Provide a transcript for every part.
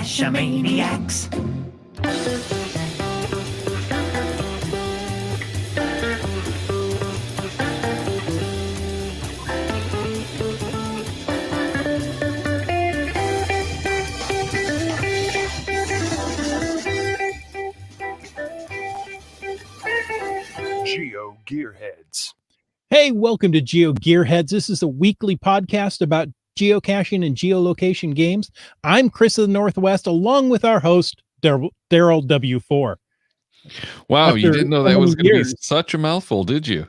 Geocachomaniacs. Geo Gearheads. Hey, welcome to Geo Gearheads. This is a weekly podcast about geocaching and geolocation games. I'm Chris of the Northwest, along with our host, Daryl W4. Wow, After you didn't know that so was many going to be years. such a mouthful, did you?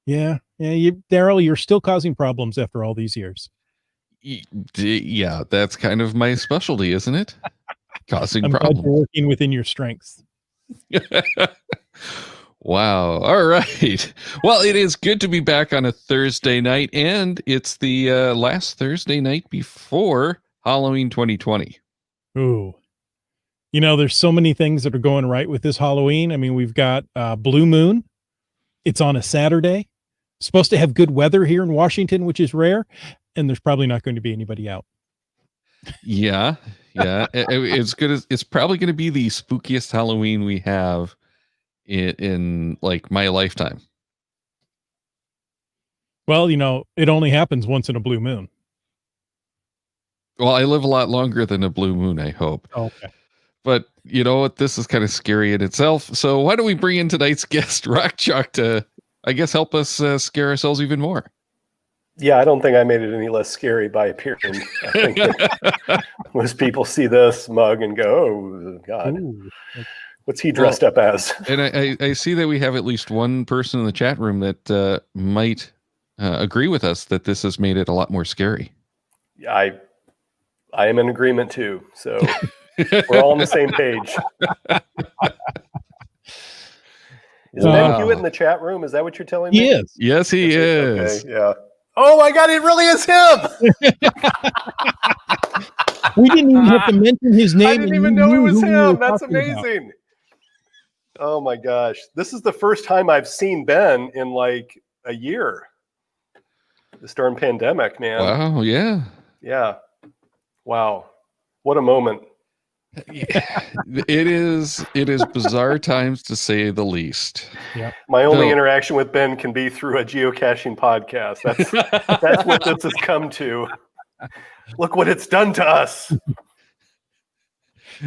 Yeah. Daryl, you're still causing problems after all these years. Yeah, that's kind of my specialty, isn't it? Causing I'm glad problems. you're working within your strengths. Wow. All right. Well, it is good to be back on a Thursday night, and it's the last Thursday night before Halloween 2020. Ooh. You know, there's so many things that are going right with this Halloween. I mean, we've got Blue Moon. It's on a Saturday. Supposed to have good weather here in Washington, which is rare. And there's probably not going to be anybody out. Yeah. It's probably going to be the spookiest Halloween we have in like my lifetime. Well, you know, it only happens once in a blue moon. Well, I live a lot longer than a blue moon, I hope. Okay. But you know what? This is kind of scary in itself. So why don't we bring in tonight's guest, Rock Chalk, to, I guess, help us scare ourselves even more? Yeah, I don't think I made it any less scary by appearing. I think that most people see this mug and go, oh, God. Ooh. What's he dressed up as? And I see that we have at least one person in the chat room that might agree with us that this has made it a lot more scary. I am in agreement too. So we're all on the same page. Is Ben Hewitt in the chat room? Is that what you're telling me? He is. Yes, he is. Okay, yeah. Oh my God, it really is him. We didn't even have to mention his name. I didn't even know it was him. That's amazing. Oh my gosh. This is the first time I've seen Ben in like a year. This darn pandemic, man. Wow, yeah. Yeah. Wow. What a moment. It is bizarre times, to say the least. Yeah. My only interaction with Ben can be through a geocaching podcast. That's what this has come to. Look what it's done to us.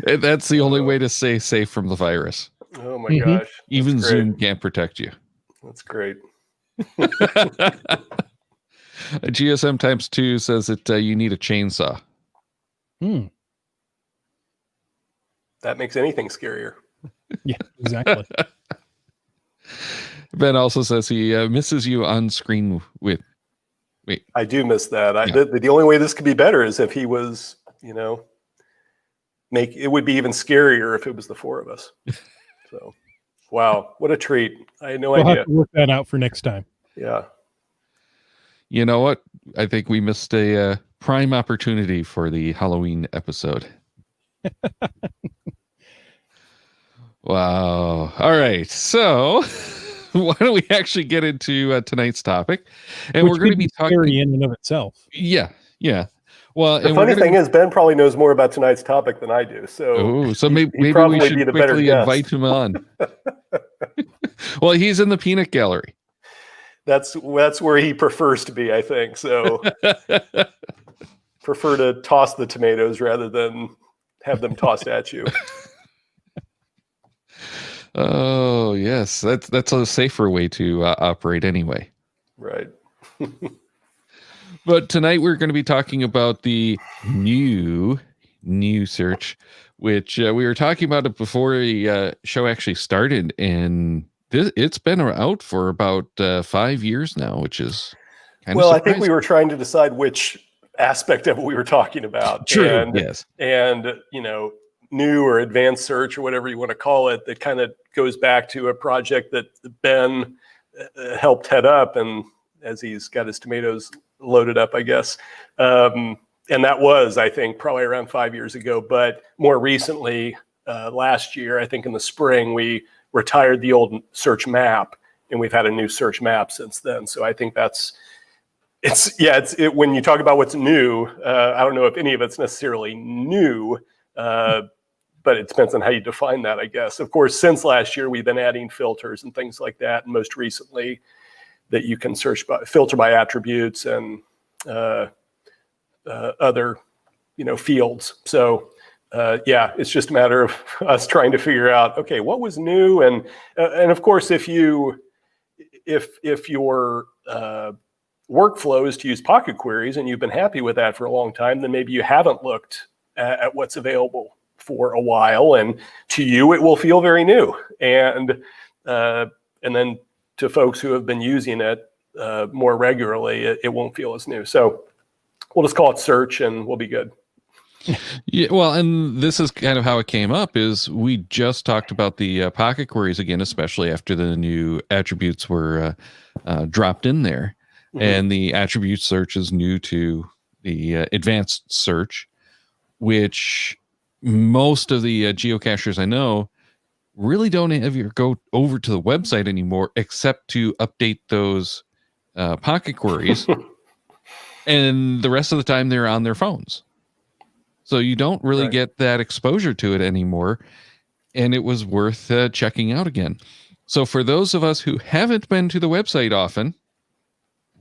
That's the only way to stay safe from the virus. Oh my gosh. Even Zoom can't protect you. That's great. GSM times 2 says that you need a chainsaw. That makes anything scarier. Yeah, exactly. Ben also says he misses you on screen with. Wait, I do miss that. The only way this could be better is if he was, it would be even scarier if it was the four of us. So, wow, what a treat! I had no idea. Have to work that out for next time. Yeah. You know what? I think we missed a prime opportunity for the Halloween episode. Wow. All right. So why don't we actually get into tonight's topic? And Which we're going to be talking in and of itself. Yeah. Well, the funny thing is, Ben probably knows more about tonight's topic than I do. So, maybe we should quickly invite him on. Well, he's in the peanut gallery. That's where he prefers to be, I think. So, prefer to toss the tomatoes rather than have them tossed at you. Oh yes, that's a safer way to operate anyway. Right. But tonight we're going to be talking about the new search, which we were talking about it before the show actually started, and it's been out for about 5 years now, which is kind of surprising. I think we were trying to decide which aspect of it we were talking about. True. Yes. And new or advanced search or whatever you want to call it, that kind of goes back to a project that Ben helped head up, and as he's got his tomatoes loaded up, I guess. And that was, I think, probably around 5 years ago. But more recently, last year, I think in the spring, we retired the old search map, and we've had a new search map since then. So I think when you talk about what's new, I don't know if any of it's necessarily new, But it depends on how you define that, I guess. Of course, since last year, we've been adding filters and things like that. And most recently, that you can filter by attributes and other, fields. So, yeah, it's just a matter of us trying to figure out, okay, what was new, and of course, if your workflow is to use pocket queries and you've been happy with that for a long time, then maybe you haven't looked at what's available for a while, and to you it will feel very new, and then to folks who have been using it more regularly, it won't feel as new. So we'll just call it search and we'll be good. Yeah, well, and this is kind of how it came up. Is we just talked about the pocket queries again, especially after the new attributes were dropped in there, and the attribute search is new to the advanced search, which most of the geocachers I know really don't ever go over to the website anymore, except to update those pocket queries, and the rest of the time they're on their phones. So you don't really get that exposure to it anymore, and it was worth checking out again. So for those of us who haven't been to the website often,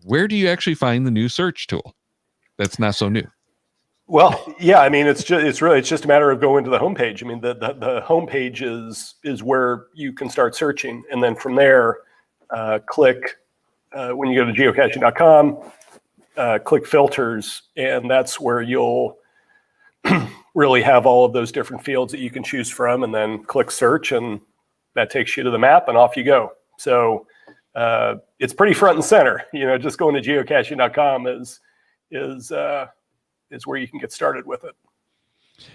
where do you actually find the new search tool that's not so new? Well, yeah, I mean, it's just a matter of going to the homepage. I mean, the homepage is where you can start searching, and then from there, click when you go to geocaching.com, click filters, and that's where you'll really have all of those different fields that you can choose from, and then click search, and that takes you to the map, and off you go. So it's pretty front and center. Just going to geocaching.com is where you can get started with it.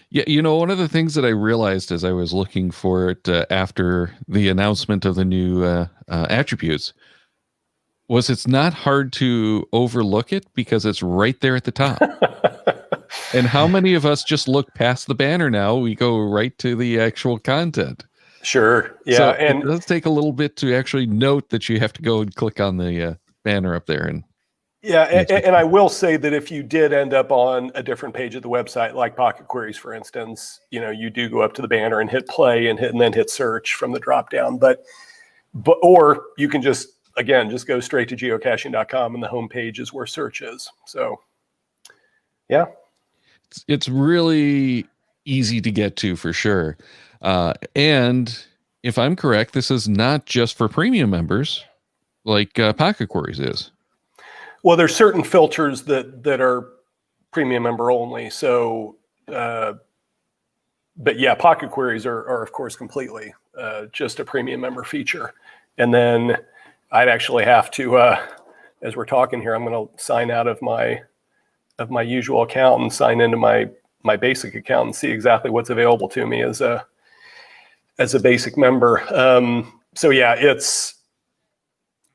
Yeah, one of the things that I realized as I was looking for it after the announcement of the new attributes was it's not hard to overlook it because it's right there at the top. And how many of us just look past the banner now? We go right to the actual content. Sure. Yeah. So and it does take a little bit to actually note that you have to go and click on the banner up there. And I will say that if you did end up on a different page of the website, like pocket queries, for instance, you do go up to the banner and hit play and then hit search from the drop down. Or you can just go straight to geocaching.com, and the homepage is where search is. So, yeah. It's really easy to get to for sure. And if I'm correct, this is not just for premium members like Pocket Queries is. Well, there's certain filters that are premium member only. So, but yeah, Pocket Queries are of course completely just a premium member feature. And then I'd actually have to, as we're talking here, I'm going to sign out of my usual account and sign into my basic account and see exactly what's available to me as a basic member. So yeah, it's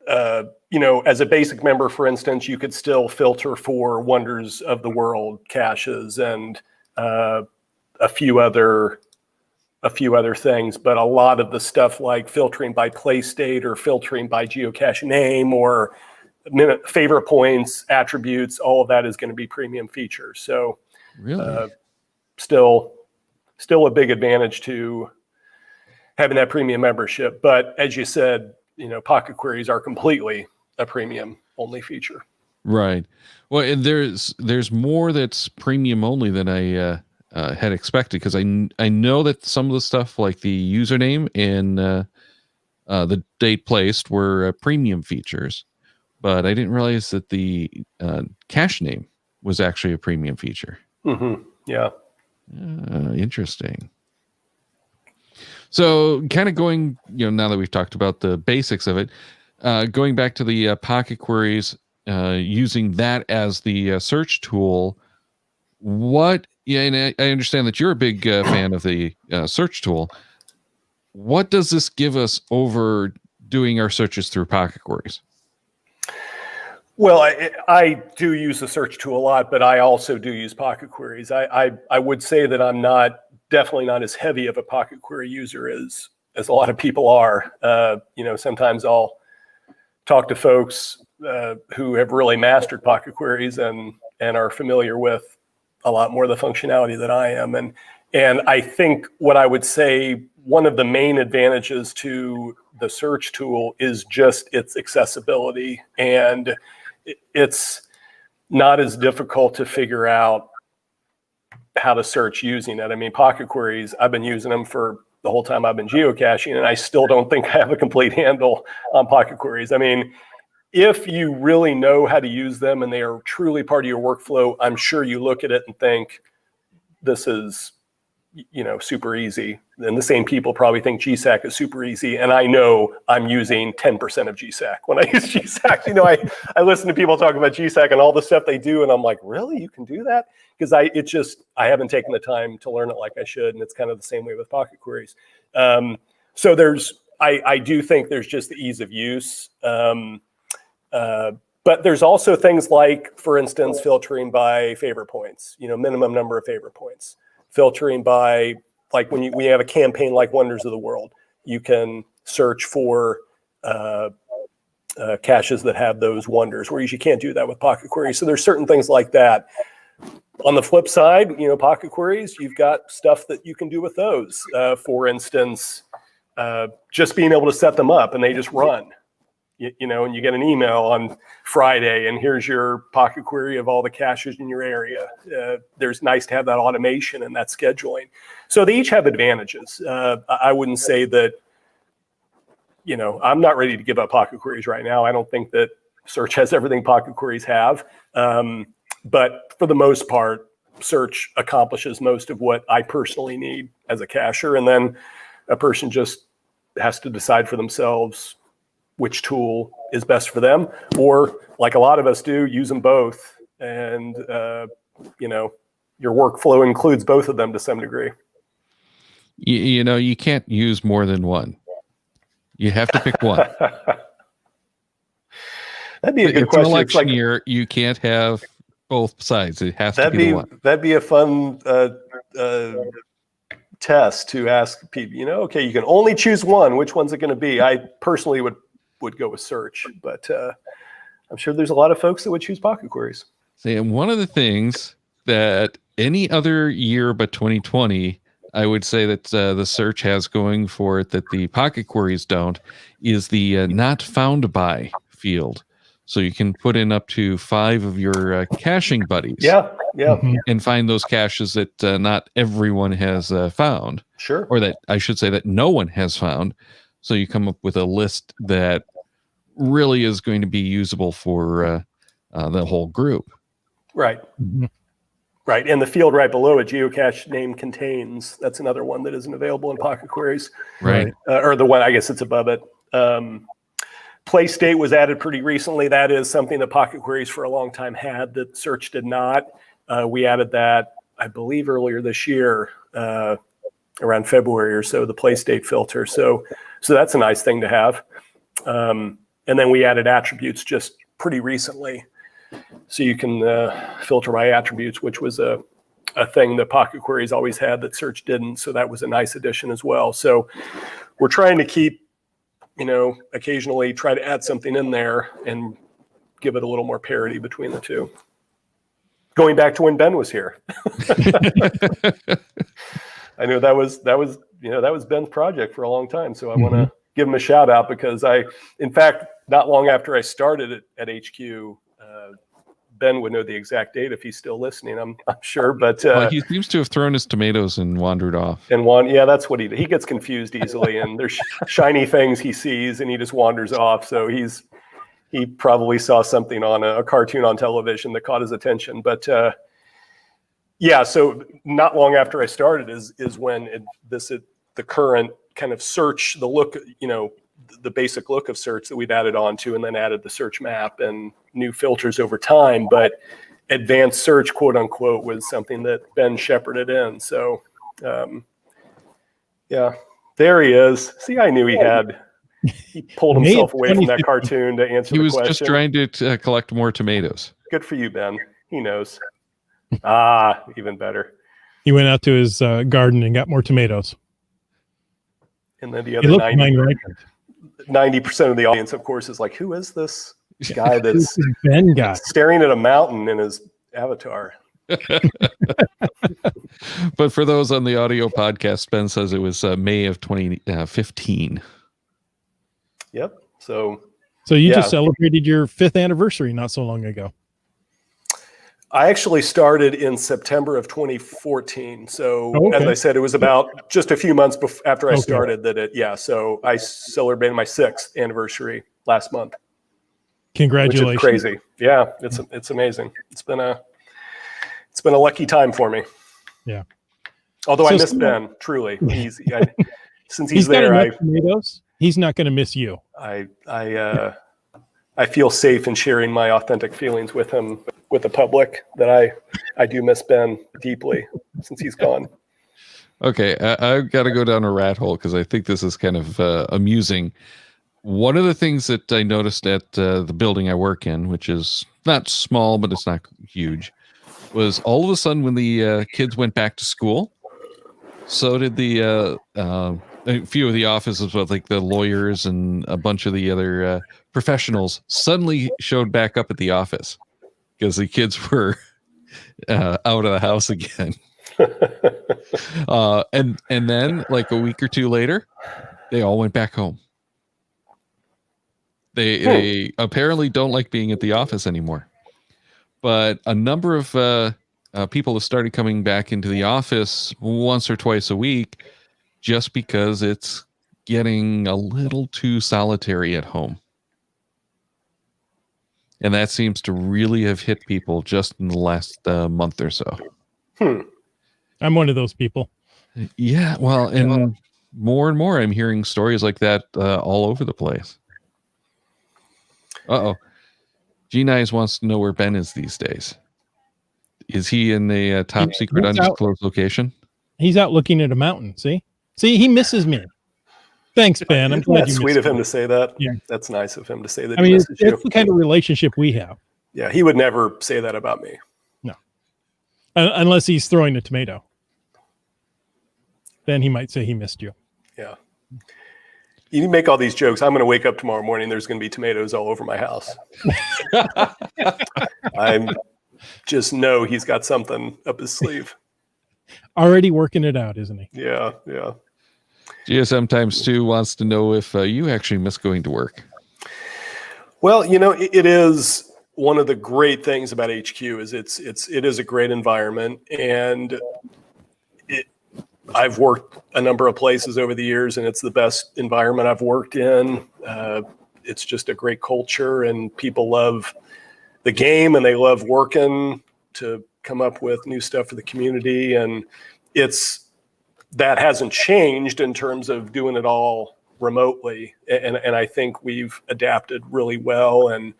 as a basic member, for instance, you could still filter for Wonders of the World caches and a few other things, but a lot of the stuff like filtering by play state or filtering by geocache name or favorite points, attributes, all of that is going to be premium features. So really, still a big advantage to having that premium membership. But as you said, Pocket Queries are completely a premium only feature. Right. Well, and there's more that's premium only than I had expected, because I know that some of the stuff like the username and the date placed were premium features. But I didn't realize that the cache name was actually a premium feature. Mm-hmm. Yeah. Interesting. So kind of going, now that we've talked about the basics of it, going back to the Pocket Queries, using that as the search tool, and I understand that you're a big fan of the search tool. What does this give us over doing our searches through Pocket Queries? Well, I do use the search tool a lot, but I also do use Pocket Queries. I would say that I'm definitely not as heavy of a Pocket Query user as a lot of people are. Sometimes I'll talk to folks who have really mastered Pocket Queries and are familiar with a lot more of the functionality than I am. And And I think what I would say, one of the main advantages to the search tool is just its accessibility. And it's not as difficult to figure out how to search using it. I mean, pocket queries, I've been using them for the whole time I've been geocaching, and I still don't think I have a complete handle on pocket queries. I mean, if you really know how to use them and they are truly part of your workflow, I'm sure you look at it and think, this is, super easy. And the same people probably think GSAC is super easy. And I know I'm using 10% of GSAC. When I use GSAC, I listen to people talk about GSAC and all the stuff they do. And I'm like, really? You can do that? Because I haven't taken the time to learn it like I should. And it's kind of the same way with pocket queries. So I do think there's just the ease of use. But there's also things like, for instance, filtering by favorite points, minimum number of favorite points. Filtering by, like when we have a campaign like Wonders of the World, you can search for caches that have those wonders, whereas you can't do that with pocket queries. So there's certain things like that. On the flip side, pocket queries, you've got stuff that you can do with those. For instance, just being able to set them up and they just run. And you get an email on Friday, and here's your pocket query of all the caches in your area. There's nice to have that automation and that scheduling. So they each have advantages. I wouldn't say that, I'm not ready to give up pocket queries right now. I don't think that search has everything pocket queries have. But for the most part, search accomplishes most of what I personally need as a cacher. And then a person just has to decide for themselves which tool is best for them, or like a lot of us do, use them both. And, your workflow includes both of them to some degree. You can't use more than one. You have to pick one. That'd be a good it's question. An election year, you can't have both sides. It has to be the one. That'd be a fun test to ask people, okay, you can only choose one. Which one's it going to be? I personally would go with search, but I'm sure there's a lot of folks that would choose pocket queries. See, and one of the things that any other year but 2020, I would say that the search has going for it that the pocket queries don't, is the not found by field. So you can put in up to 5 of your caching buddies. Yeah. And find those caches that not everyone has found. Sure. Or that I should say that no one has found. So you come up with a list that really is going to be usable for the whole group. Right. Mm-hmm. Right. And the field right below it, geocache name contains, that's another one that isn't available in pocket queries. Right. Or the one, I guess it's above it. Place date was added pretty recently. That is something that pocket queries for a long time had that search did not. We added that, I believe, earlier this year, around February or so, the place date filter. So that's a nice thing to have. And then we added attributes just pretty recently. So you can filter by attributes, which was a thing that pocket queries always had that search didn't. So that was a nice addition as well. So we're trying to keep, occasionally try to add something in there and give it a little more parity between the two. Going back to when Ben was here. I know that was Ben's project for a long time. So I want to give him a shout out because in fact, not long after I started at HQ, Ben would know the exact date if he's still listening. I'm sure, but he seems to have thrown his tomatoes and wandered off. Yeah, that's what he gets confused easily, and there's shiny things he sees, and he just wanders off. So he probably saw something on a cartoon on television that caught his attention. But yeah, so not long after I started is when the current kind of search, the look, the basic look of search that we've added onto, and then added the search map and new filters over time. But advanced search, quote unquote, was something that Ben shepherded in. So yeah, there he is. See, I knew he pulled himself away from that cartoon to answer the question. He was just trying to collect more tomatoes. Good for you, Ben. He knows. Even better. He went out to his garden and got more tomatoes. And then the other 90% of the audience, of course, is like, who is this guy that's Ben guy staring at a mountain in his avatar? But for those on the audio podcast, Ben says it was May of 2015. Yep. So you Yeah. just celebrated your 5th anniversary not so long ago. I actually started in September of 2014. So Oh, okay. as I said, it was about just a few months after I Okay. started so I celebrated my 6th anniversary last month. Congratulations. Which is crazy. Yeah, it's amazing. It's been a lucky time for me. Yeah. Although So I miss Ben, truly. Since he's got there, enough tomatoes. He's not going to miss you. I feel safe in sharing my authentic feelings with him, with the public, that I do miss Ben deeply since he's gone. Okay, I've got to go down a rat hole because I think this is kind of amusing. One of the things that I noticed at the building I work in, which is not small, but it's not huge, was all of a sudden when the kids went back to school, so did a few of the offices with like the lawyers and a bunch of the other professionals suddenly showed back up at the office because the kids were out of the house again. And then like a week or two later, they all went back home. They apparently don't like being at the office anymore. But a number of people have started coming back into the office once or twice a week just because it's getting a little too solitary at home. And that seems to really have hit people just in the last month or so. I'm one of those people. Yeah, well, and more I'm hearing stories like that all over the place. Uh-oh. G-Nice wants to know where Ben is these days. Is he in the top secret undisclosed location? He's out looking at a mountain. See, he misses me. Thanks, Ben. I'm glad you sweet of him to say that. Yeah. That's nice of him to say that. I he mean, misses you. that's the kind of relationship we have. Yeah, he would never say that about me. No, unless he's throwing a tomato. Then he might say he missed you. Yeah. You make all these jokes. I'm going to wake up tomorrow morning. There's going to be tomatoes all over my house. I just know he's got something up his sleeve. Already working it out, isn't he? Yeah. GSM times 2 wants to know if you actually miss going to work. Well, it is one of the great things about HQ is it is a great environment, and I've worked a number of places over the years, and it's the best environment I've worked in. It's just a great culture, and people love the game, and they love working to come up with new stuff for the community. And that hasn't changed in terms of doing it all remotely. And I think we've adapted really well, and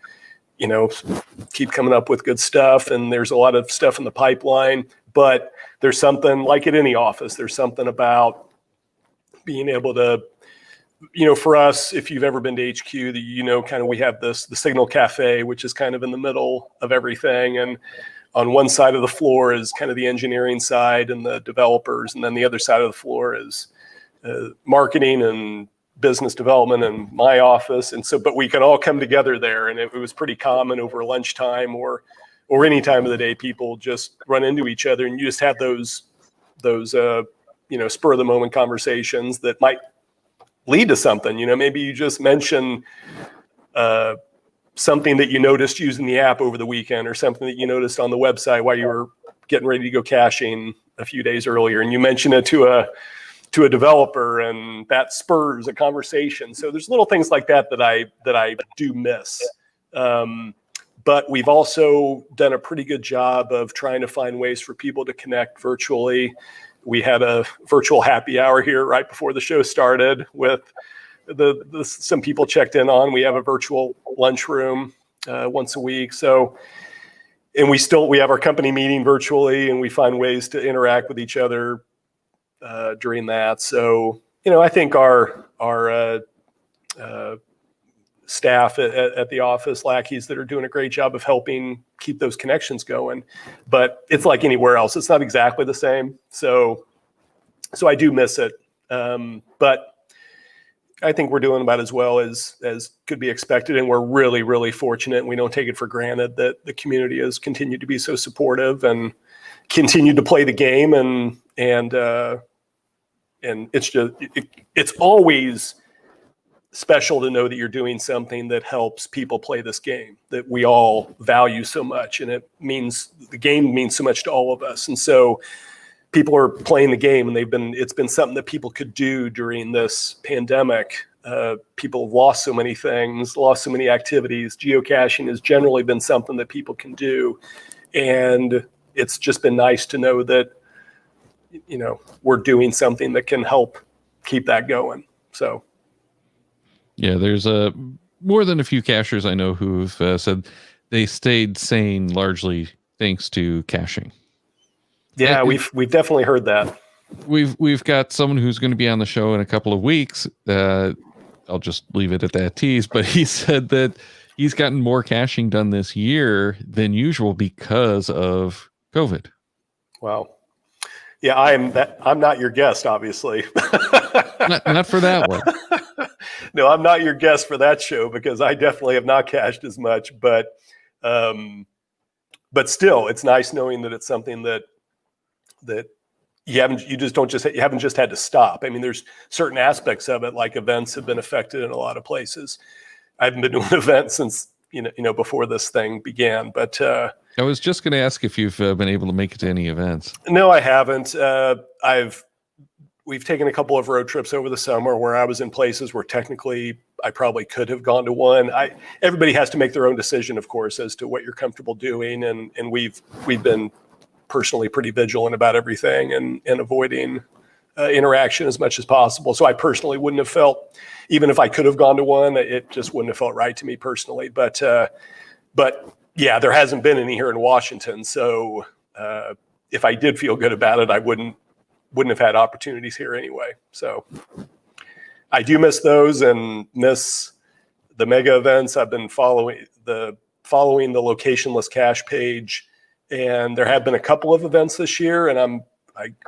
keep coming up with good stuff. And there's a lot of stuff in the pipeline, but there's something like at any office, there's something about being able to, for us, if you've ever been to HQ, kind of we have the Signal Cafe, which is kind of in the middle of everything. And on one side of the floor is kind of the engineering side and the developers. And then the other side of the floor is marketing and business development and my office. And so, but we can all come together there. And it was pretty common over lunchtime or any time of the day, people just run into each other, and you just have those spur of the moment conversations that might lead to something. Maybe you just mention something that you noticed using the app over the weekend, or something that you noticed on the website while you were getting ready to go caching a few days earlier, and you mention it to a developer, and that spurs a conversation. So there's little things like that I do miss. But we've also done a pretty good job of trying to find ways for people to connect virtually. We had a virtual happy hour here right before the show started with some people checked in on. We have a virtual lunchroom once a week. So, and we have our company meeting virtually, and we find ways to interact with each other during that. So, I think our staff at the office, lackeys that are doing a great job of helping keep those connections going. But it's like anywhere else. It's not exactly the same. So I do miss it. But I think we're doing about as well as could be expected, and we're really, really fortunate. And we don't take it for granted that the community has continued to be so supportive and continued to play the game, and it's just it's always special to know that you're doing something that helps people play this game that we all value so much, and the game means so much to all of us. And so people are playing the game, and it's been something that people could do during this pandemic. People have lost so many things, lost so many activities. Geocaching has generally been something that people can do, and it's just been nice to know that we're doing something that can help keep that going. So yeah, there's more than a few cachers I know who've said they stayed sane largely thanks to caching. Yeah, we've definitely heard that. We've got someone who's going to be on the show in a couple of weeks. I'll just leave it at that tease, but he said that he's gotten more caching done this year than usual because of COVID. Wow. Yeah, I'm not your guest, obviously. not for that one. No, I'm not your guest for that show because I definitely have not cached as much. But still, it's nice knowing that it's something that you haven't just had to stop. I mean, there's certain aspects of it, like events have been affected in a lot of places. I haven't been doing events since before this thing began, but I was just going to ask if you've been able to make it to any events. No, I haven't. We've taken a couple of road trips over the summer where I was in places where technically I probably could have gone to one. Everybody has to make their own decision, of course, as to what you're comfortable doing, and we've been personally pretty vigilant about everything and avoiding interaction as much as possible. So I personally wouldn't have felt, even if I could have gone to one, it just wouldn't have felt right to me personally. But yeah, there hasn't been any here in Washington. So if I did feel good about it, I wouldn't have had opportunities here anyway. So I do miss those and miss the mega events. I've been following the locationless cache page, and there have been a couple of events this year, and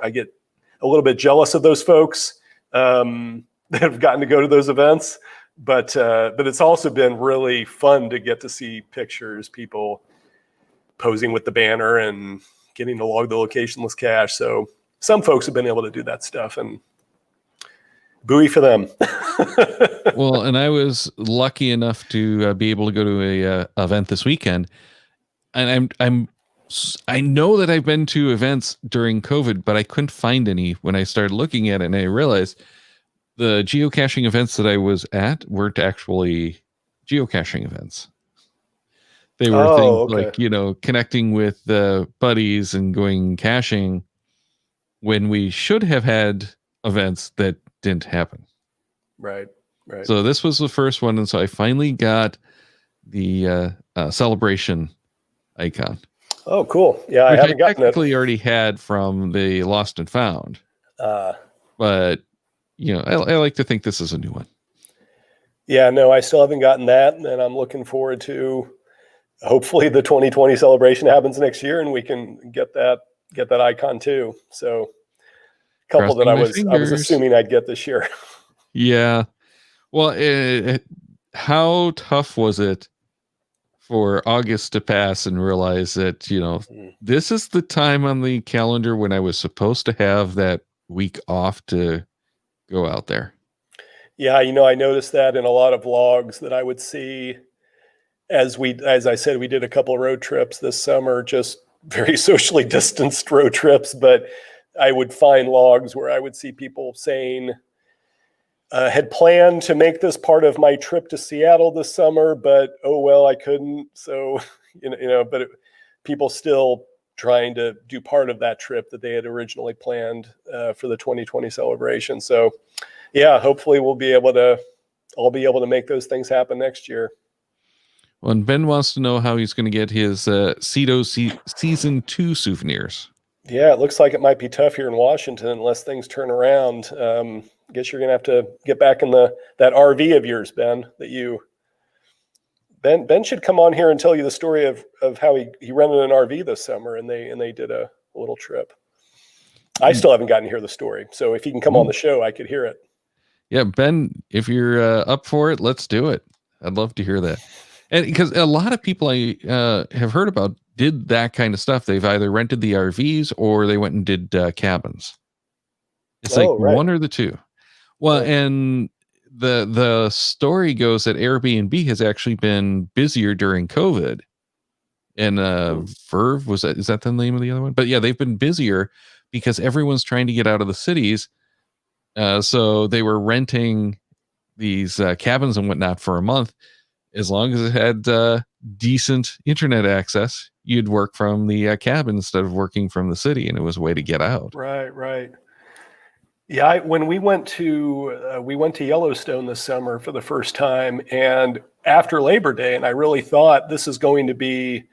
I get a little bit jealous of those folks that have gotten to go to those events. But it's also been really fun to get to see pictures, people posing with the banner and getting to log the locationless cache. So some folks have been able to do that stuff, and buoy for them. Well, and I was lucky enough to be able to go to a event this weekend, and I know that I've been to events during COVID, but I couldn't find any when I started looking at it, and I realized the geocaching events that I was at weren't actually geocaching events. They were things like, connecting with buddies and going caching when we should have had events that didn't happen. Right. So this was the first one, and so I finally got the celebration icon. Oh, cool. Yeah, I haven't gotten it. Technically already had from the Lost and Found. But I like to think this is a new one. Yeah, no, I still haven't gotten that, and I'm looking forward to hopefully the 2020 celebration happens next year, and we can get that icon too. So a couple that I was assuming I'd get this year. Yeah. Well, how tough was it for August to pass and realize that, this is the time on the calendar when I was supposed to have that week off to go out there? Yeah, I noticed that in a lot of vlogs that I would see as I said, we did a couple of road trips this summer, just very socially distanced road trips, but I would find logs where I would see people saying, had planned to make this part of my trip to Seattle this summer, but oh well, I couldn't. So, but people still trying to do part of that trip that they had originally planned for the 2020 celebration. So, yeah, hopefully I'll be able to make those things happen next year. Well, and Ben wants to know how he's going to get his Cedo Season 2 souvenirs. Yeah, it looks like it might be tough here in Washington unless things turn around. Guess you're gonna have to get back in that RV of yours, Ben. Ben should come on here and tell you the story of how he rented an RV this summer and they did a little trip. I still haven't gotten to hear the story, so if he can come on the show, I could hear it. Yeah, Ben, if you're up for it, let's do it. I'd love to hear that. And because a lot of people I have heard about did that kind of stuff. They've either rented the RVs or they went and did cabins. It's like Oh, right. one or the two. Well, Right. and the story goes that Airbnb has actually been busier during COVID. And Verve is that the name of the other one? But yeah, they've been busier because everyone's trying to get out of the cities. So they were renting these cabins and whatnot for a month. As long as it had decent internet access, you'd work from the cabin instead of working from the city, and it was a way to get out. Right. Yeah, when we went to Yellowstone this summer for the first time, and after Labor Day, and I really thought this is going to be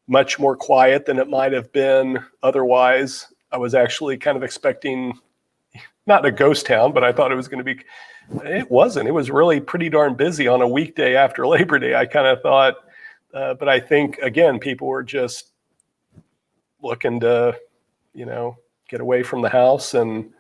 much more quiet than it might have been otherwise. I was actually kind of expecting, not a ghost town, but I thought it was going to be. It wasn't. It was really pretty darn busy on a weekday after Labor Day. I kind of thought, but I think again, people were just looking to, get away from the house and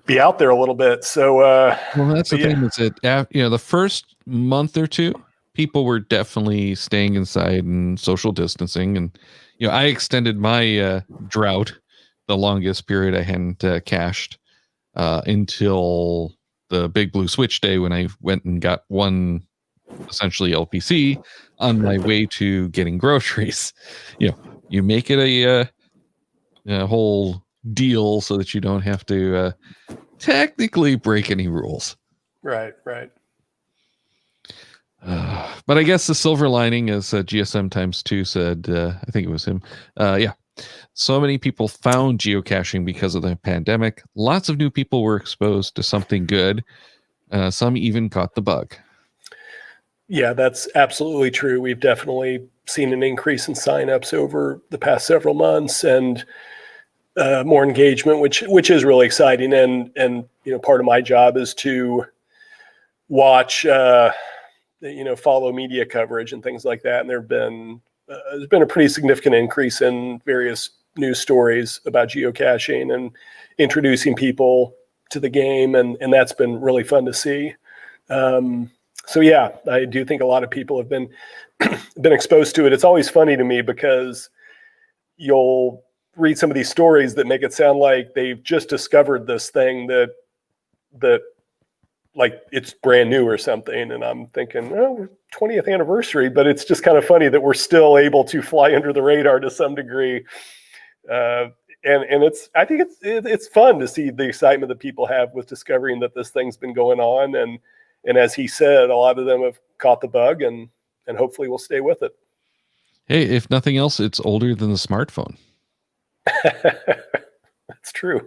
be out there a little bit. So, well, that's the thing is that the first month or two, people were definitely staying inside and social distancing, and I extended my drought the longest period I hadn't cached until the big blue switch day when I went and got one essentially LPC on my way to getting groceries. You make it a whole deal so that you don't have to technically break any rules. Right. But I guess the silver lining, as GSM times 2 said, I think it was him. So many people found geocaching because of the pandemic. Lots of new people were exposed to something good. Some even caught the bug. Yeah, that's absolutely true. We've definitely seen an increase in signups over the past several months, and more engagement, which is really exciting. And part of my job is to watch, follow media coverage and things like that. And there's been a pretty significant increase in various news stories about geocaching and introducing people to the game, and that's been really fun to see. So yeah, I do think a lot of people have been exposed to it. It's always funny to me because you'll read some of these stories that make it sound like they've just discovered this thing that like it's brand new or something. And I'm thinking, 20th anniversary, but it's just kind of funny that we're still able to fly under the radar to some degree. And I think it's fun to see the excitement that people have with discovering that this thing's been going on. And as he said, a lot of them have caught the bug and hopefully will stay with it. Hey, if nothing else, it's older than the smartphone. That's true.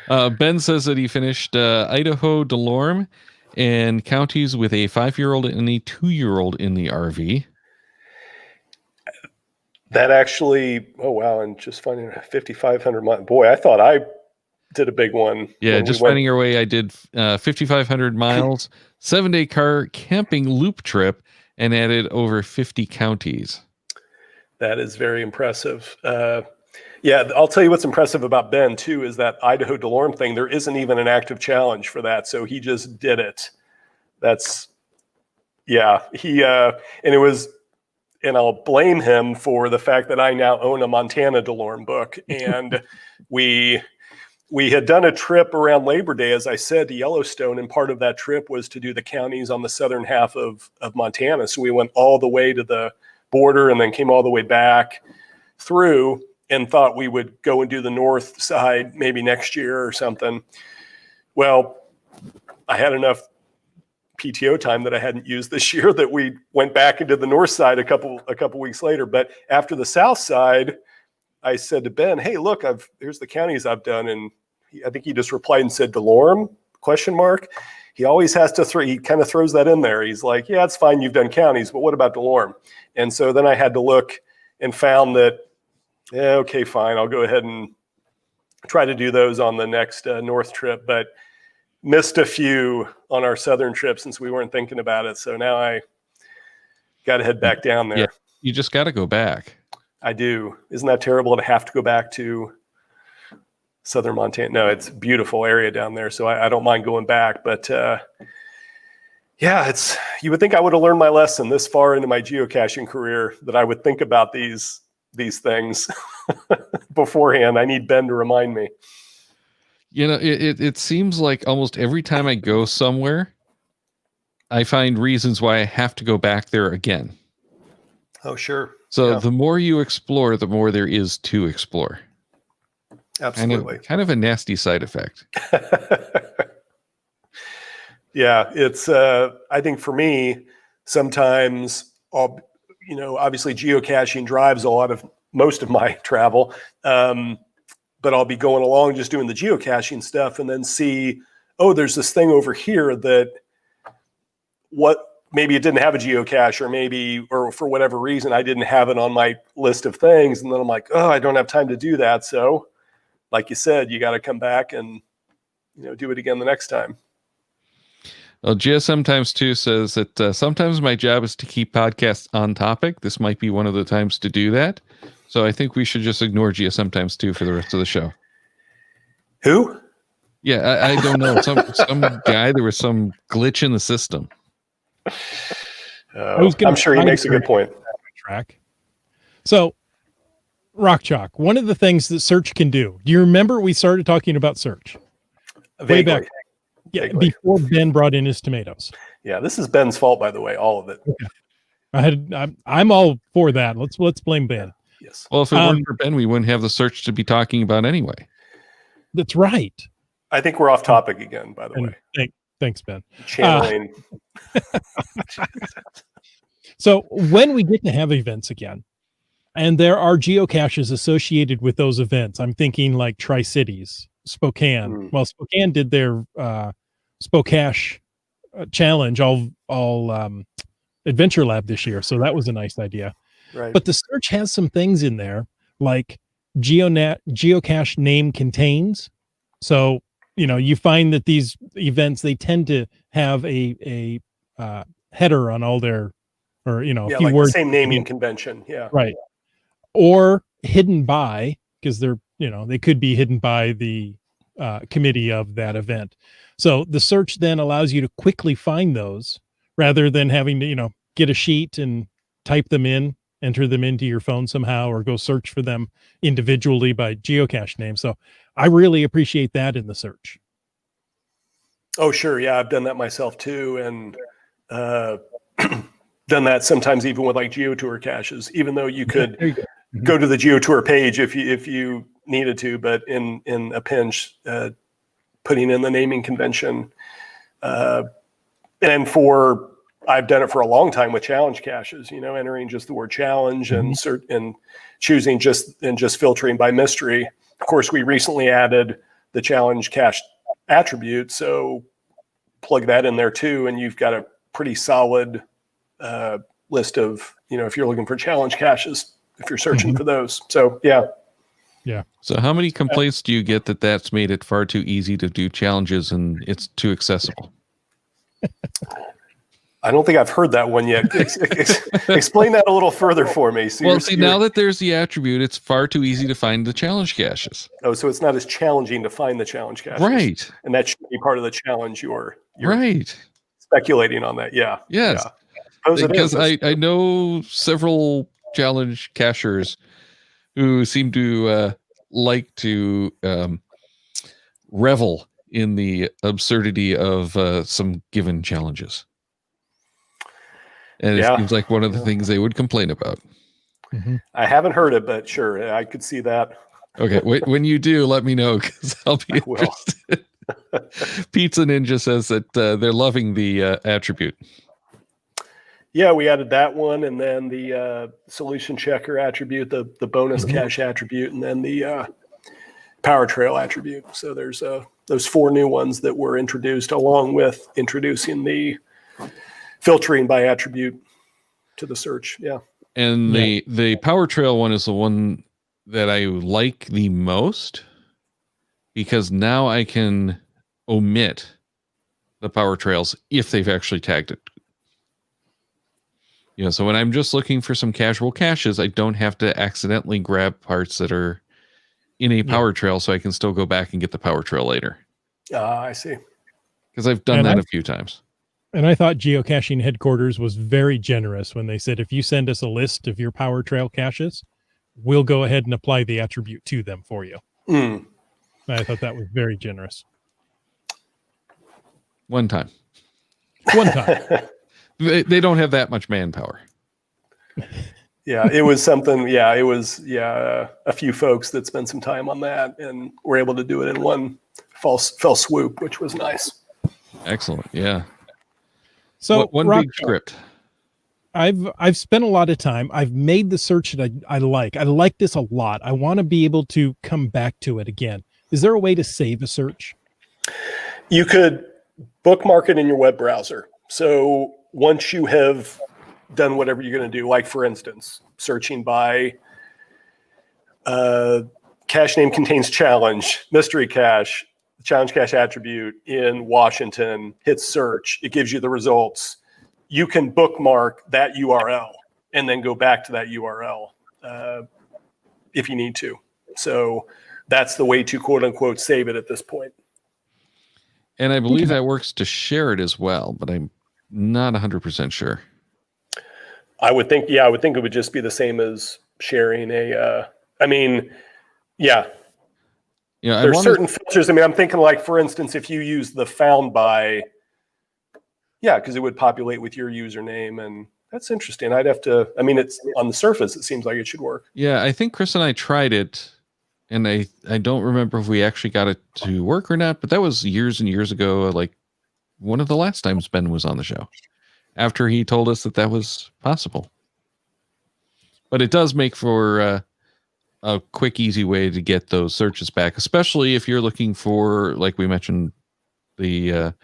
Ben says that he finished Idaho, DeLorme, and counties with a 5-year-old and a 2-year-old in the RV. That actually, oh wow, and just finding 5,500 miles. Boy, I thought I did a big one. Yeah, just finding your way. I did 5,500 miles, 7-day car camping loop trip, and added over 50 counties. That is very impressive. Yeah, I'll tell you what's impressive about Ben too is that Idaho DeLorme thing. There isn't even an active challenge for that, so he just did it. And it was, and I'll blame him for the fact that I now own a Montana DeLorme book, and we had done a trip around Labor Day, as I said, to Yellowstone, and part of that trip was to do the counties on the southern half of Montana. So we went all the way to the border and then came all the way back through, and thought we would go and do the north side maybe next year or something. Well, I had enough PTO time that I hadn't used this year that we went back into the north side a couple weeks later. But after the south side, I said to Ben, "Hey, look, here's the counties I've done," and I think he just replied and said DeLorme ? He always has to he kind of throws that in there. He's like, "Yeah, it's fine, you've done counties, but what about DeLorme?" And so then I had to look and found that, yeah, okay, fine, I'll go ahead and try to do those on the next north trip, but missed a few on our southern trip since we weren't thinking about it. So now I got to head back down there. Yeah, you just got to go back. I do. Isn't that terrible to have to go back to Southern Montana. No, it's a beautiful area down there. So I don't mind going back, but yeah, you would think I would have learned my lesson this far into my geocaching career, that I would think about these things beforehand. I need Ben to remind me. You know, it seems like almost every time I go somewhere, I find reasons why I have to go back there again. Oh, sure. So the more you explore, the more there is to explore. Absolutely. Kind of a nasty side effect. Yeah, it's I think for me, sometimes obviously geocaching drives most of my travel. But I'll be going along just doing the geocaching stuff and then see, oh, there's this thing over here that maybe it didn't have a geocache, or for whatever reason, I didn't have it on my list of things. And then I'm like, oh, I don't have time to do that. So like you said, you got to come back and, do it again the next time. Well, GSM times 2 says that sometimes my job is to keep podcasts on topic. This might be one of the times to do that. So I think we should just ignore GSM times 2 for the rest of the show. Who? Yeah, I don't know. Some guy, there was some glitch in the system. I'm sure he makes a good point. Track. So, Rock Chalk, one of the things that search can do. Do you remember we started talking about search? Vaguely. Way back. Yeah, Vaguely. Before Ben brought in his tomatoes. Yeah, this is Ben's fault, by the way, all of it. Okay. I'm all for that. Let's blame Ben. Yes. Well, if it weren't for Ben, we wouldn't have the search to be talking about anyway. That's right. I think we're off topic again, by the way. Thanks, Ben. Channeling. So when we get to have events again, and there are geocaches associated with those events, I'm thinking like Tri-Cities, Spokane. Well, Spokane did their Spocache challenge, all Adventure Lab this year, so that was a nice idea. Right. But the search has some things in there like geocache name contains. So, you find that these events, they tend to have a header on all their, or, a few like words. The same naming convention. Yeah. Right. Or hidden by, because they're, they could be hidden by the committee of that event. So the search then allows you to quickly find those rather than having to, get a sheet and type them in, enter them into your phone somehow, or go search for them individually by geocache name. So I really appreciate that in the search. Oh, sure. Yeah, I've done that myself too. And done that sometimes even with like GeoTour caches, even though you could go to the GeoTour page if you needed to, but in a pinch, putting in the naming convention. And I've done it for a long time with challenge caches, entering just the word challenge and choosing just filtering by mystery. Of course, we recently added the challenge cache attribute, so plug that in there too, and you've got a pretty solid list of, if you're looking for challenge caches, if you're searching for those. So yeah. So how many complaints do you get that's made it far too easy to do challenges and it's too accessible? I don't think I've heard that one yet. Explain that a little further for me. So now that there's the attribute, it's far too easy to find the challenge caches. Oh, so it's not as challenging to find the challenge caches. Right. And that should be part of the challenge you're right. Speculating on that. Yeah. Yes. Yeah. Because I know several challenge cachers who seem to like to revel in the absurdity of some given challenges. And it seems like one of the things they would complain about. I haven't heard it, but sure, I could see that. Okay, when you do, let me know because I'll be interested. Pizza Ninja says that they're loving the attribute. Yeah, we added that one, and then the solution checker attribute, the bonus cache attribute, and then the power trail attribute. So there's those 4 new ones that were introduced, along with introducing the filtering by attribute to the search. Yeah. And the power trail one is the one that I like the most because now I can omit the power trails if they've actually tagged it. So when I'm just looking for some casual caches, I don't have to accidentally grab parts that are in a power trail so I can still go back and get the power trail later. I see. Because I've done that a few times. And I thought geocaching headquarters was very generous when they said, if you send us a list of your power trail caches, we'll go ahead and apply the attribute to them for you. I thought that was very generous. One time. They don't have that much manpower. Yeah, it was something. Yeah, it was. Yeah, a few folks that spent some time on that and were able to do it in one fell swoop, which was nice. Excellent. Yeah. So one big script. I've spent a lot of time. I've made the search that I like. I like this a lot. I want to be able to come back to it again. Is there a way to save a search? You could bookmark it in your web browser. So once you have done whatever you're going to do, like for instance, searching by cache name contains challenge, mystery cache, challenge cache attribute in Washington, hit search, it gives you the results. You can bookmark that URL and then go back to that URL if you need to. So that's the way to quote unquote save it at this point. And I believe that works to share it as well, but I'm not 100% sure. I would think it would just be the same as sharing a, yeah. There's certain filters. I'm thinking like, for instance, if you use the found by, because it would populate with your username, and that's interesting. I'd have to, it's on the surface, it seems like it should work. Yeah, I think Chris and I tried it, and I don't remember if we actually got it to work or not, but that was years and years ago, like one of the last times Ben was on the show, after he told us that was possible. But it does make for a quick, easy way to get those searches back, especially if you're looking for, like we mentioned, the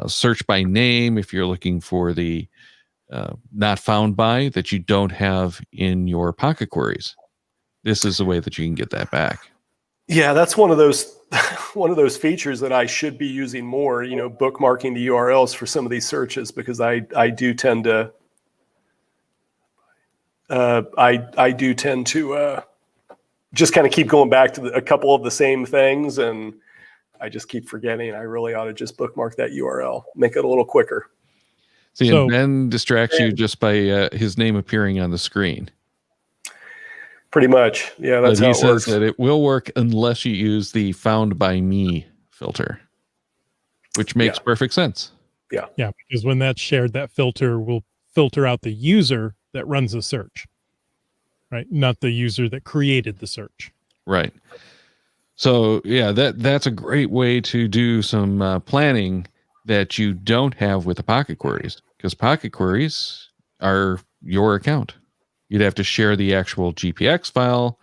search by name, if you're looking for the not found by that you don't have in your pocket queries. This is the way that you can get that back. Yeah, that's one of those features that I should be using more, bookmarking the URLs for some of these searches, because I do tend to just kind of keep going back to a couple of the same things, and I just keep forgetting. I really ought to just bookmark that URL, make it a little quicker. See, and Ben distracts you just by his name appearing on the screen. Pretty much. Yeah, that's how it works. He says that it will work unless you use the found by me filter, which makes perfect sense. Yeah. Yeah, because when that's shared, that filter will filter out the user that runs the search, right? Not the user that created the search. Right. So yeah, that's a great way to do some planning that you don't have with the pocket queries, because pocket queries are your account. You'd have to share the actual GPX file,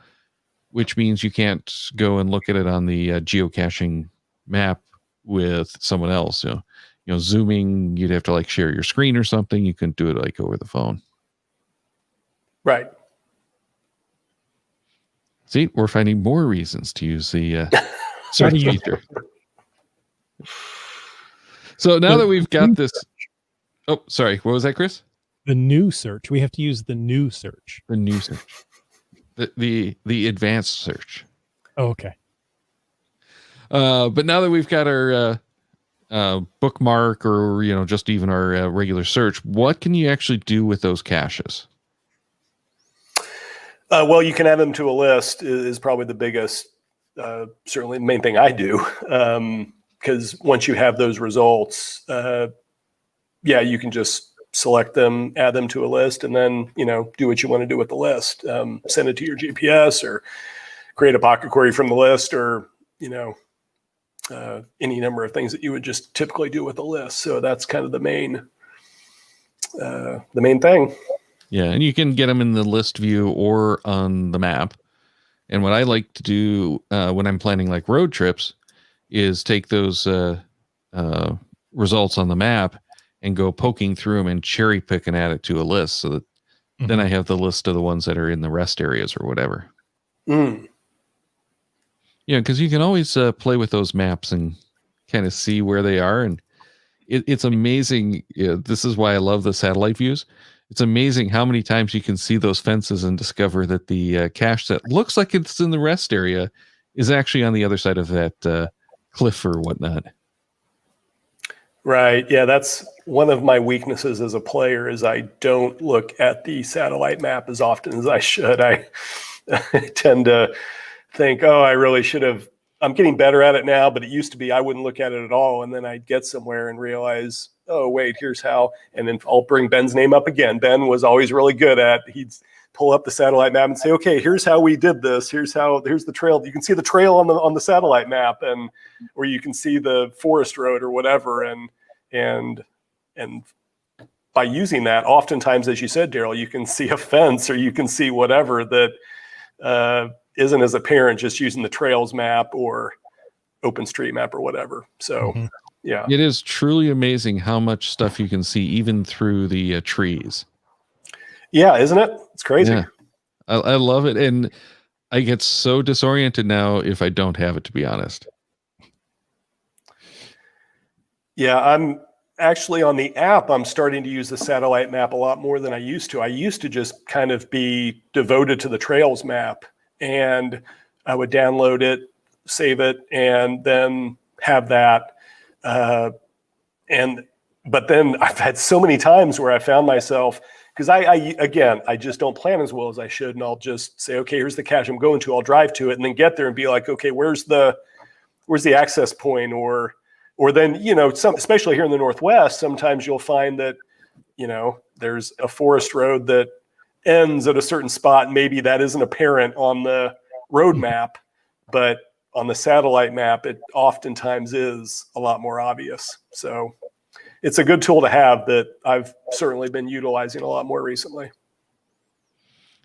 which means you can't go and look at it on the geocaching map with someone else. Zooming, you'd have to like share your screen or something. You couldn't do it like over the phone. Right. See, we're finding more reasons to use the search feature. So now that we've got this, oh, sorry, what was that, Chris? The new search. We have to use the new search. The new search. The advanced search. Oh, okay. But now that we've got our bookmark, or just even our regular search, what can you actually do with those caches? Well, you can add them to a list is probably the biggest, certainly the main thing I do. Because once you have those results, you can just select them, add them to a list, and then, do what you want to do with the list. Send it to your GPS, or create a pocket query from the list, or, any number of things that you would just typically do with a list. So that's kind of the main thing. Yeah, and you can get them in the list view or on the map. And what I like to do when I'm planning like road trips is take those results on the map and go poking through them and cherry pick and add it to a list, so that then I have the list of the ones that are in the rest areas or whatever. Yeah, because you can always play with those maps and kind of see where they are. And it's amazing. This is why I love the satellite views. It's amazing how many times you can see those fences and discover that the cache that looks like it's in the rest area is actually on the other side of that cliff or whatnot. Right. Yeah, that's one of my weaknesses as a player is I don't look at the satellite map as often as I should. I tend to think, oh, I really should have. I'm getting better at it now, but it used to be I wouldn't look at it at all. And then I'd get somewhere and realize, oh, wait, here's how. And then I'll bring Ben's name up again. Ben was always really good at, he'd pull up the satellite map and say, okay, here's how we did this. Here's the trail. You can see the trail on the satellite map, or you can see the forest road or whatever. And by using that, oftentimes, as you said, Daryl, you can see a fence or you can see whatever that isn't as apparent just using the trails map or OpenStreetMap or whatever. So, yeah. It is truly amazing how much stuff you can see even through the trees. Yeah, isn't it? It's crazy. Yeah. I love it. And I get so disoriented now if I don't have it, to be honest. Yeah, I'm actually on the app, I'm starting to use the satellite map a lot more than I used to. I used to just kind of be devoted to the trails map, and I would download it, save it, and then have that. But then I've had so many times where I found myself, because I just don't plan as well as I should, and I'll just say, okay, here's the cache I'm going to. I'll drive to it, and then get there and be like, okay, where's the access point, or then, especially here in the Northwest, sometimes you'll find that, there's a forest road that ends at a certain spot. Maybe that isn't apparent on the road map, but on the satellite map, it oftentimes is a lot more obvious. So it's a good tool to have that I've certainly been utilizing a lot more recently.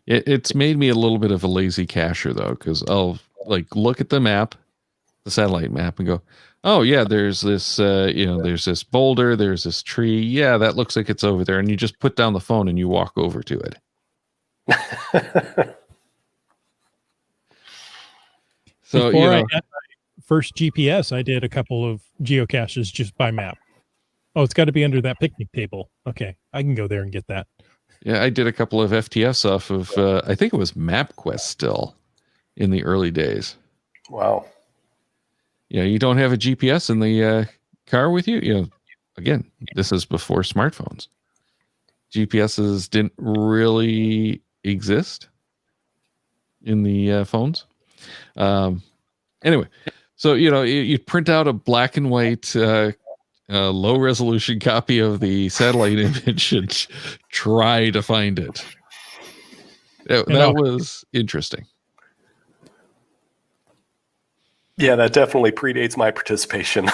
It's made me a little bit of a lazy cacher, though, because I'll look at the satellite map, and go, oh yeah, there's this, there's this boulder, there's this tree. Yeah, that looks like it's over there. And you just put down the phone and you walk over to it. So, before I got my first GPS, I did a couple of geocaches just by map. Oh, it's got to be under that picnic table. Okay, I can go there and get that. Yeah, I did a couple of FTS off of, I think it was MapQuest still in the early days. Wow. Yeah, you don't have a GPS in the car with you. Again, this is before smartphones. GPSs didn't really exist in the phones. Anyway, so you print out a black and white, low resolution copy of the satellite image and try to find it. That was interesting. Yeah, that definitely predates my participation.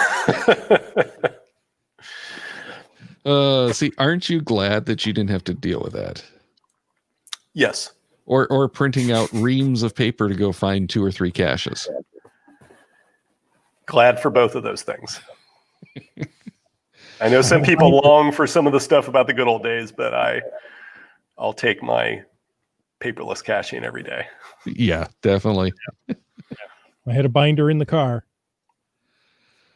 See, aren't you glad that you didn't have to deal with that? Yes. Or printing out reams of paper to go find 2 or 3 caches. Glad for both of those things. I know some people long for some of the stuff about the good old days, but I'll take my paperless caching every day. Yeah, definitely. Yeah. I had a binder in the car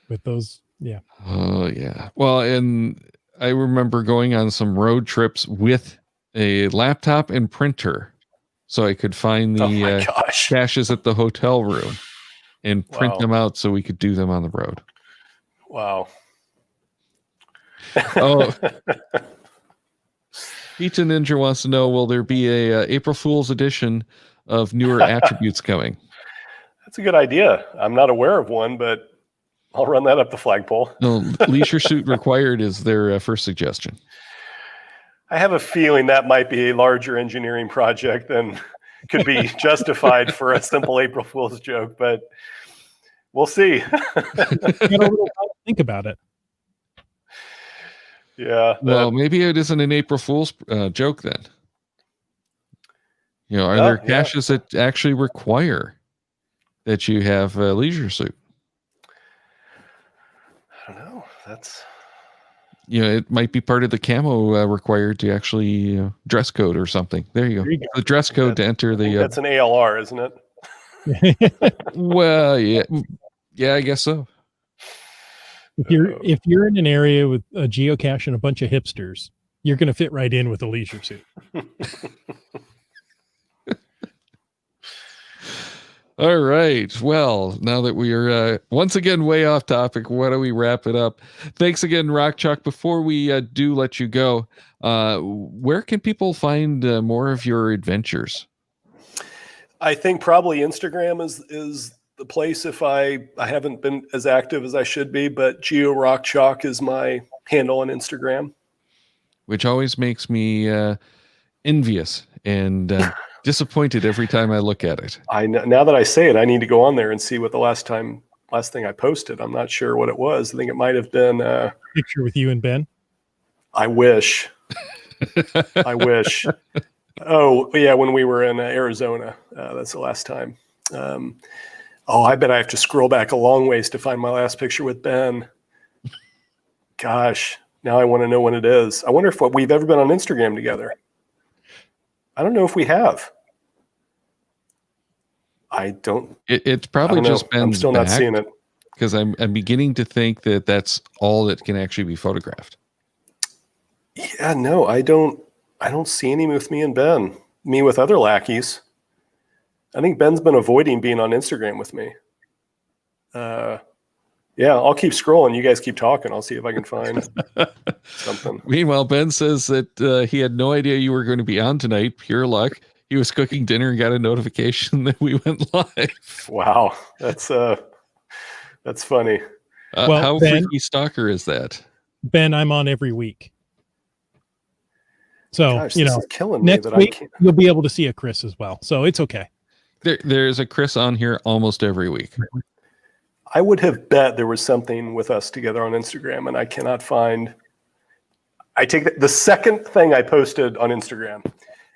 with those. Yeah. Oh, yeah. Well, and I remember going on some road trips with a laptop and printer so I could find the caches at the hotel room and print them out so we could do them on the road. Wow. Oh, Pizza Ninja wants to know, will there be a April Fool's edition of newer attributes coming? That's a good idea. I'm not aware of one, but I'll run that up the flagpole. No, leisure suit required is their first suggestion. I have a feeling that might be a larger engineering project than could be justified for a simple April Fool's joke, but we'll see. Think about it. Yeah. Well, maybe it isn't an April Fool's joke then. Are there caches that actually require that you have a leisure suit? I don't know. That's... it might be part of the camo required to actually dress code or something. There you go. The dress code to enter the... that's an ALR, isn't it? Well, yeah, I guess so. If you're in an area with a geocache and a bunch of hipsters, you're going to fit right in with a leisure suit. All right. Well, now that we are once again way off topic, why don't we wrap it up? Thanks again, Rock Chalk. Before we do let you go, where can people find more of your adventures? I think probably Instagram is the place if I haven't been as active as I should be, but Geo Rock Chalk is my handle on Instagram. Which always makes me envious and disappointed every time I look at it. Now that I say it, I need to go on there and see what the last thing I posted. I'm not sure what it was. I think it might have been Picture with you and Ben. I wish. I wish. Oh, yeah, when we were in Arizona. That's the last time. I bet I have to scroll back a long ways to find my last picture with Ben. Gosh, now I want to know when it is. I wonder if we've ever been on Instagram together. I don't know if we have. I don't. It's probably just been. I'm still not seeing it. Because I'm beginning to think that that's all that can actually be photographed. Yeah, no, I don't see any with me and Ben. Me with other lackeys. I think Ben's been avoiding being on Instagram with me. Yeah, I'll keep scrolling. You guys keep talking. I'll see if I can find something. Meanwhile, Ben says that he had no idea you were going to be on tonight. Pure luck. He was cooking dinner and got a notification that we went live. Wow, that's funny. How freaky stalker is that? Ben, I'm on every week. So, Gosh, this is killing me next that week you'll be able to see a Chris as well. So it's okay. There's a Chris on here almost every week. I would have bet there was something with us together on Instagram, and I cannot find. I take the second thing I posted on Instagram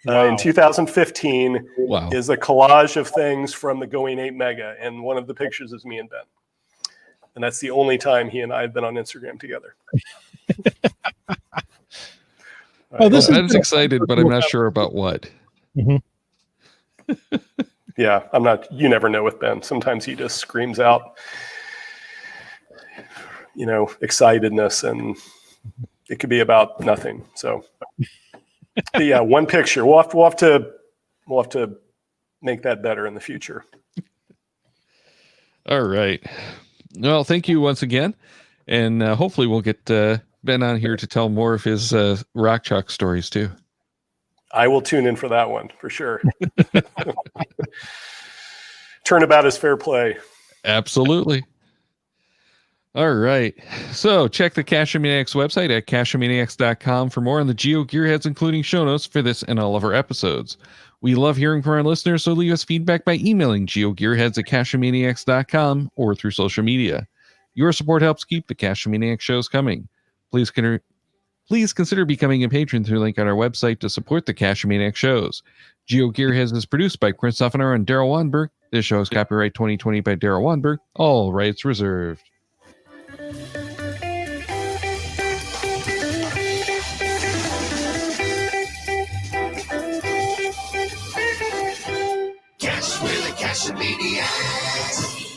in 2015 is a collage of things from the Going 8 Mega, and one of the pictures is me and Ben. And that's the only time he and I have been on Instagram together. Ben's excited, but I'm not sure about what. Mm-hmm. Yeah, I'm not. You never know with Ben. Sometimes he just screams out, excitedness, and it could be about nothing. So, yeah, one picture. We'll have to make that better in the future. All right. Well, thank you once again, and hopefully we'll get Ben on here to tell more of his Rock Chalk stories too. I will tune in for that one for sure. Turnabout is fair play. Absolutely. All right. So check the Cachemaniacs website at cachemaniacs.com for more on the Geo Gearheads, including show notes for this and all of our episodes. We love hearing from our listeners, so leave us feedback by emailing geogearheads@cachemaniacs.com or through social media. Your support helps keep the Cachemaniacs shows coming. Please consider becoming a patron through the link on our website to support the Cachemaniacs shows. Geo Gearheads is produced by Chris Offener and Daryl Wanberg. This show is copyright 2020 by Daryl Wanberg. All rights reserved. Cash with the Cachemaniacs.